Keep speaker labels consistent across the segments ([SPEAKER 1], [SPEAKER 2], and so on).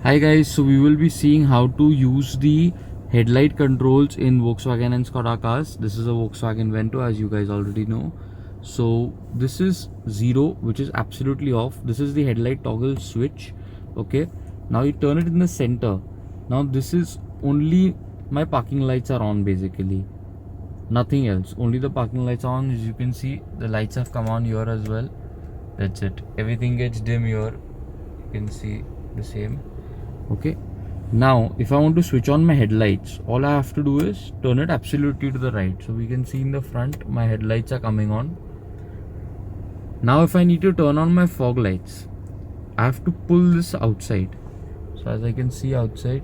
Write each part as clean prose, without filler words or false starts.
[SPEAKER 1] Hi guys, so we will be seeing how to use the headlight controls in Volkswagen and Skoda cars. This is a Volkswagen Vento, as you guys already know. So this is 0, which is absolutely off. This is the headlight toggle switch. Okay, now you turn it in the center. Now this is only my parking lights are on, basically nothing else, only the parking lights on. As you can see, the lights have come on here as well. That's it, everything gets dim here. You can see the same. Okay, now if I want to switch on my headlights, all I have to do is turn it absolutely to the right. So we can see in the front my headlights are coming on. Now if I need to turn on my fog lights, I have to pull this outside. So as I can see outside,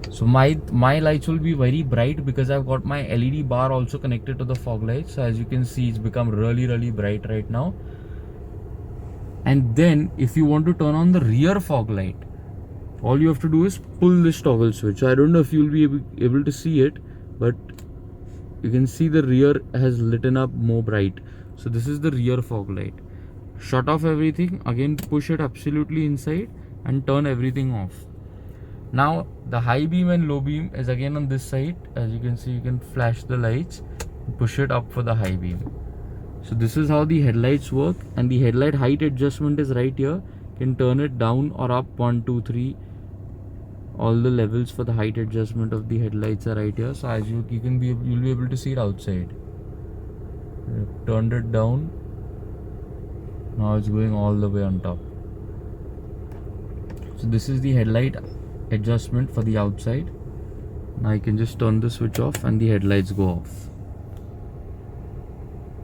[SPEAKER 1] so my lights will be very bright because I've got my LED bar also connected to the fog lights. So as you can see, it's become really bright right now. And then if you want to turn on the rear fog light, all you have to do is pull this toggle switch. I don't know if you'll be able to see it, but you can see the rear has lit up more bright. So this is the rear fog light. Shut off everything, again push it absolutely inside and turn everything off. Now the high beam and low beam is again on this side. As you can see, you can flash the lights, push it up for the high beam. So this is how the headlights work, and the headlight height adjustment is right here. You can turn it down or up, 1, 2, 3. All the levels for the height adjustment of the headlights are right here. So as you'll be able to see it outside. Turned it down. Now it's going all the way on top. So this is the headlight adjustment for the outside. Now I can just turn the switch off and the headlights go off.